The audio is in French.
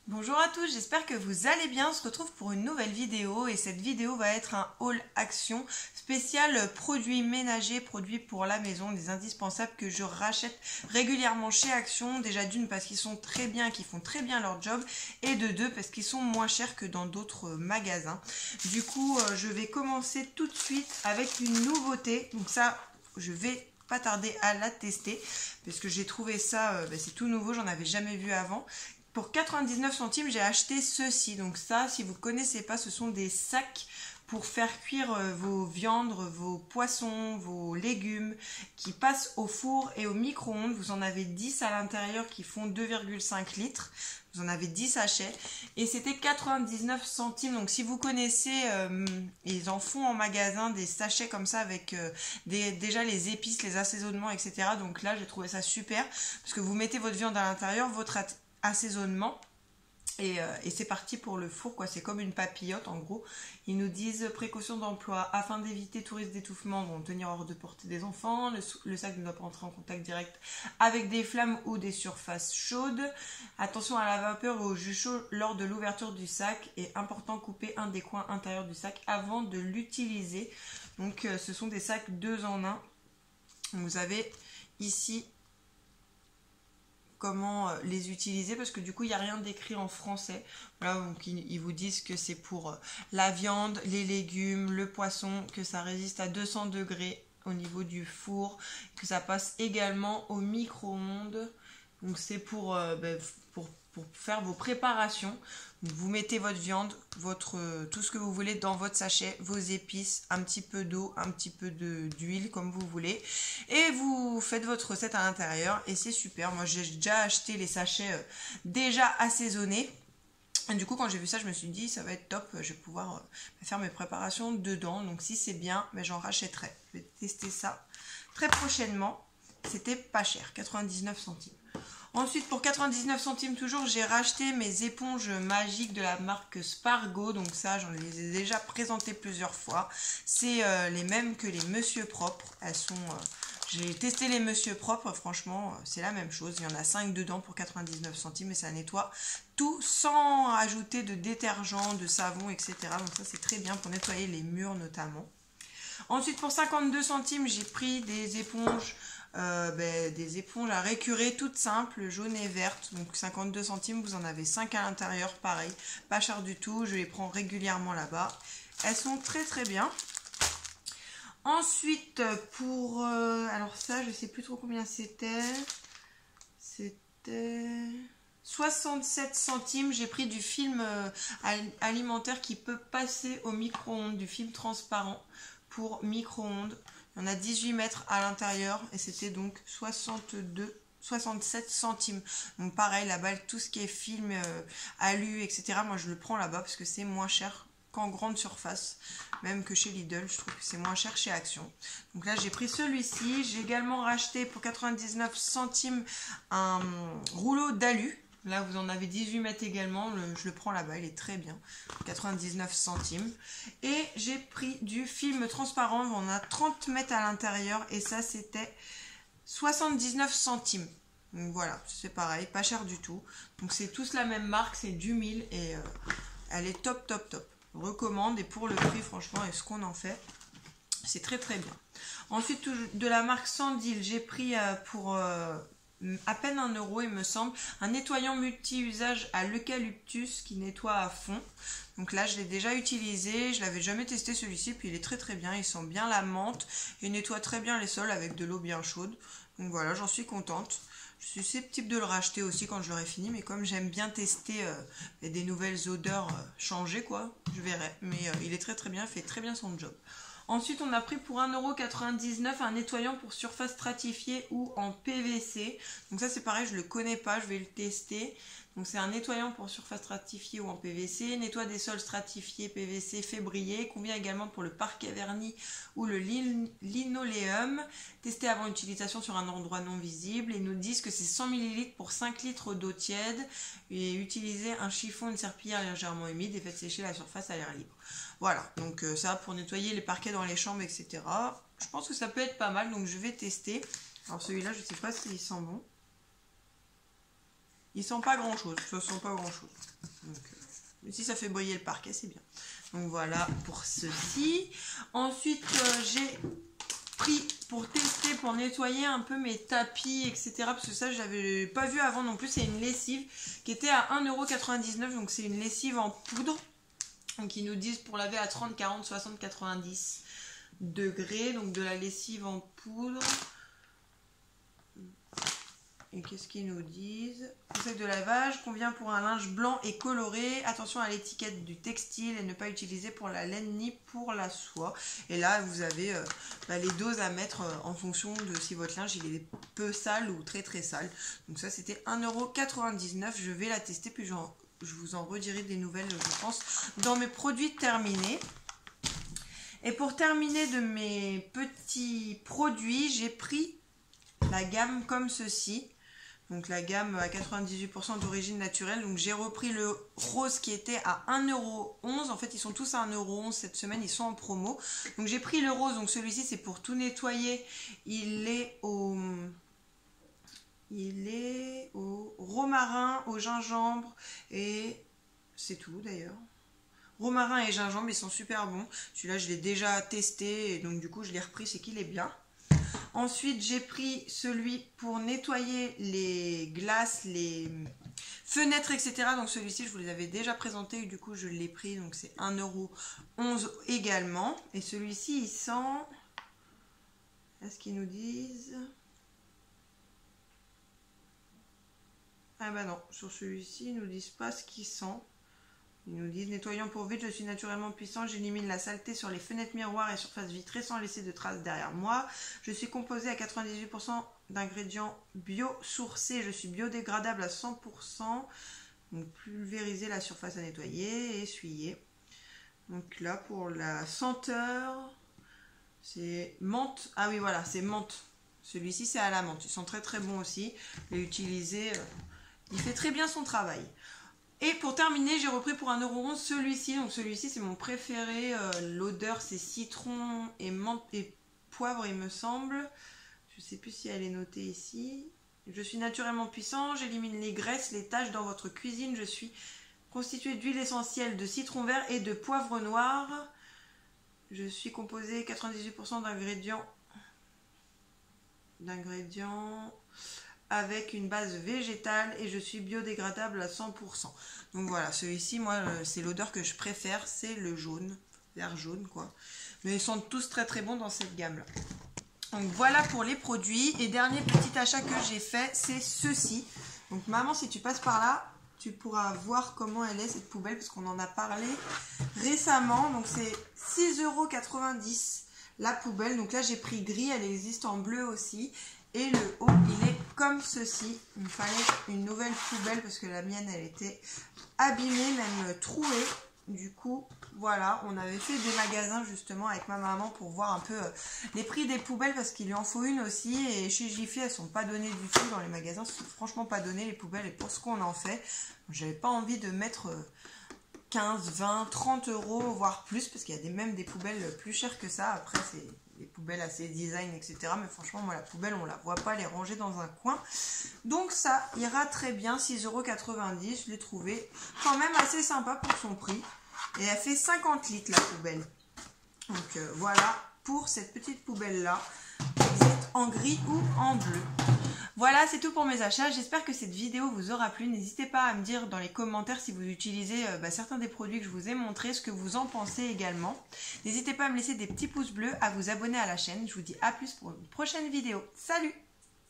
Bonjour à tous, j'espère que vous allez bien. On se retrouve pour une nouvelle vidéo et cette vidéo va être un haul action spécial produits ménagers, produits pour la maison, des indispensables que je rachète régulièrement chez Action. Déjà d'une parce qu'ils sont très bien, qu'ils font très bien leur job et de deux parce qu'ils sont moins chers que dans d'autres magasins. Du coup, je vais commencer tout de suite avec une nouveauté. Donc ça, je vais pas tarder à la tester parce que j'ai trouvé ça, c'est tout nouveau, j'en avais jamais vu avant. Pour 99 centimes, j'ai acheté ceci. Donc ça, si vous ne connaissez pas, ce sont des sacs pour faire cuire vos viandes, vos poissons, vos légumes qui passent au four et au micro-ondes. Vous en avez 10 à l'intérieur qui font 2,5 litres. Vous en avez 10 sachets. Et c'était 99 centimes. Donc si vous connaissez, ils en font en magasin des sachets comme ça avec déjà les épices, les assaisonnements, etc. Donc là, j'ai trouvé ça super. Parce que vous mettez votre viande à l'intérieur, votre assaisonnement et c'est parti pour le four quoi. C'est comme une papillote en gros. Ils nous disent précaution d'emploi afin d'éviter tout risque d'étouffement, vont tenir hors de portée des enfants, le sac ne doit pas entrer en contact direct avec des flammes ou des surfaces chaudes, attention à la vapeur ou au jus chaud lors de l'ouverture du sac, et important couper un des coins intérieurs du sac avant de l'utiliser. Donc ce sont des sacs 2 en 1. Vous avez ici comment les utiliser parce que du coup il n'y a rien d'écrit en français. Voilà, donc ils vous disent que c'est pour la viande, les légumes, le poisson, que ça résiste à 200 degrés au niveau du four, que ça passe également au micro-ondes. Donc c'est pour faire vos préparations. Donc vous mettez votre viande, tout ce que vous voulez dans votre sachet, vos épices, un petit peu d'eau, un petit peu d'huile comme vous voulez. Et vous faites votre recette à l'intérieur et c'est super. Moi j'ai déjà acheté les sachets déjà assaisonnés. Et du coup quand j'ai vu ça je me suis dit ça va être top, je vais pouvoir faire mes préparations dedans. Donc si c'est bien, j'en rachèterai. Je vais tester ça très prochainement. C'était pas cher, 99 centimes. Ensuite, pour 99 centimes toujours, j'ai racheté mes éponges magiques de la marque Spargo. Donc ça, j'en les ai déjà présentées plusieurs fois. C'est les mêmes que les Monsieur Propre. Elles sont... j'ai testé les Monsieur Propre, franchement, c'est la même chose. Il y en a 5 dedans pour 99 centimes et ça nettoie tout sans ajouter de détergent, de savon, etc. Donc ça, c'est très bien pour nettoyer les murs notamment. Ensuite, pour 52 centimes, j'ai pris des éponges... des éponges à récurer toutes simples, jaunes et vertes. Donc 52 centimes, vous en avez 5 à l'intérieur, pareil, pas cher du tout. Je les prends régulièrement là-bas. Elles sont très très bien. Ensuite, pour... alors ça, je sais plus trop combien c'était. C'était... 67 centimes, j'ai pris du film alimentaire qui peut passer au micro-ondes, du film transparent pour micro-ondes. Il y en a 18 mètres à l'intérieur et c'était donc 67 centimes. Donc pareil, là-bas, tout ce qui est film, alu, etc. Moi, je le prends là-bas parce que c'est moins cher qu'en grande surface. Même que chez Lidl, je trouve que c'est moins cher chez Action. Donc là, j'ai pris celui-ci. J'ai également racheté pour 99 centimes un rouleau d'alu. Là, vous en avez 18 mètres également. Je le prends là-bas, il est très bien. 99 centimes. Et j'ai pris du film transparent. On a 30 mètres à l'intérieur. Et ça, c'était 79 centimes. Donc voilà, c'est pareil, pas cher du tout. Donc c'est tous la même marque, c'est du 1000. Et elle est top, top, top. Je recommande. Et pour le prix, franchement, et ce qu'on en fait, c'est très, très bien. Ensuite, de la marque Sandil, j'ai pris pour... à peine 1 euro il me semble, un nettoyant multi-usage à l'eucalyptus qui nettoie à fond. Donc là je l'ai déjà utilisé, je l'avais jamais testé celui-ci, puis il est très très bien, il sent bien la menthe et il nettoie très bien les sols avec de l'eau bien chaude. Donc voilà, j'en suis contente. Je suis susceptible de le racheter aussi quand je l'aurai fini, mais comme j'aime bien tester des nouvelles odeurs changées quoi, je verrai. Mais il est très très bien, il fait très bien son job. Ensuite, on a pris pour 1,99 € un nettoyant pour surface stratifiée ou en PVC. Donc ça, c'est pareil, je ne le connais pas, je vais le tester. Donc c'est un nettoyant pour surface stratifiée ou en PVC. Nettoie des sols stratifiés PVC fait briller. Convient également pour le parquet verni ou le linoléum. Testé avant utilisation sur un endroit non visible. Ils nous disent que c'est 100 ml pour 5 litres d'eau tiède. Et utiliser un chiffon, une serpillière légèrement humide et faites sécher la surface à l'air libre. Voilà, donc ça pour nettoyer les parquets dans les chambres, etc. Je pense que ça peut être pas mal, donc je vais tester. Alors celui-là, je ne sais pas s'il sent bon. Il sent pas grand chose, ça sent pas grand chose. Donc, mais si ça fait briller le parquet, c'est bien. Donc voilà pour ceci. Ensuite, j'ai pris pour tester, pour nettoyer un peu mes tapis, etc. Parce que ça, je l'avais pas vu avant non plus. C'est une lessive qui était à 1,99 €. Donc c'est une lessive en poudre. Donc ils nous disent pour laver à 30, 40, 60, 90 degrés. Donc de la lessive en poudre. Et qu'est-ce qu'ils nous disent? Conseil de lavage, convient pour un linge blanc et coloré. Attention à l'étiquette du textile et ne pas utiliser pour la laine ni pour la soie. Et là, vous avez les doses à mettre en fonction de si votre linge il est peu sale ou très très sale. Donc ça, c'était 1,99 €. Je vais la tester, puis je vous en redirai des nouvelles, je pense, dans mes produits terminés. Et pour terminer de mes petits produits, j'ai pris la gamme comme ceci. Donc la gamme à 98% d'origine naturelle. Donc j'ai repris le rose qui était à 1,11 €. En fait, ils sont tous à 1,11 € cette semaine. Ils sont en promo. Donc j'ai pris le rose. Donc celui-ci, c'est pour tout nettoyer. Il est au romarin, au gingembre. Et c'est tout d'ailleurs. Romarin et gingembre, ils sont super bons. Celui-là, je l'ai déjà testé. Et donc du coup, je l'ai repris. C'est qu'il est bien. Ensuite, j'ai pris celui pour nettoyer les glaces, les fenêtres, etc. Donc celui-ci, je vous les avais déjà présentés et du coup, je l'ai pris. Donc c'est 1,11 € également. Et celui-ci, il sent... Est-ce qu'ils nous disent... Ah bah non, sur celui-ci, ils nous disent pas ce qu'il sent. Ils nous disent, nettoyant pour vite, je suis naturellement puissant, j'élimine la saleté sur les fenêtres miroirs et surfaces vitrées sans laisser de traces derrière moi. Je suis composé à 98% d'ingrédients biosourcés, je suis biodégradable à 100%. Donc pulvériser la surface à nettoyer et essuyer. Donc là, pour la senteur, c'est menthe. Ah oui, voilà, c'est menthe. Celui-ci, c'est à la menthe. Ils sont très très bons aussi. Je l'ai utilisé, il fait très bien son travail. Et pour terminer, j'ai repris pour 1,11 € celui-ci. Donc celui-ci, c'est mon préféré. L'odeur, c'est citron et menthe et poivre, il me semble. Je ne sais plus si elle est notée ici. Je suis naturellement puissant. J'élimine les graisses, les taches dans votre cuisine. Je suis constitué d'huile essentielle, de citron vert et de poivre noir. Je suis composé 98% d'ingrédients avec une base végétale et je suis biodégradable à 100%. Donc voilà, celui-ci, moi, c'est l'odeur que je préfère, c'est le jaune, vert jaune quoi. Mais ils sont tous très très bons dans cette gamme-là. Donc voilà pour les produits. Et dernier petit achat que j'ai fait, c'est ceci. Donc maman, si tu passes par là, tu pourras voir comment elle est cette poubelle parce qu'on en a parlé récemment. Donc c'est 6,90 € la poubelle. Donc là j'ai pris gris, elle existe en bleu aussi. Et le haut, il est comme ceci. Il me fallait une nouvelle poubelle parce que la mienne, elle était abîmée, même trouée. Du coup, voilà, on avait fait des magasins justement avec ma maman pour voir un peu les prix des poubelles parce qu'il lui en faut une aussi. Et chez Jiffy, elles sont pas données du tout dans les magasins. Elles sont franchement pas données les poubelles et pour ce qu'on en fait. J'avais pas envie de mettre 15, 20, 30 €, voire plus parce qu'il y a même des poubelles plus chères que ça. Après, c'est... les poubelles assez design, etc. Mais franchement, moi, la poubelle, on la voit pas, elle est rangée dans un coin. Donc, ça ira très bien. 6,90 €, je l'ai trouvé quand même assez sympa pour son prix. Et elle fait 50 litres, la poubelle. Donc, voilà pour cette petite poubelle-là. En gris ou en bleu. Voilà, c'est tout pour mes achats. J'espère que cette vidéo vous aura plu. N'hésitez pas à me dire dans les commentaires si vous utilisez certains des produits que je vous ai montrés, ce que vous en pensez également. N'hésitez pas à me laisser des petits pouces bleus, à vous abonner à la chaîne. Je vous dis à plus pour une prochaine vidéo. Salut!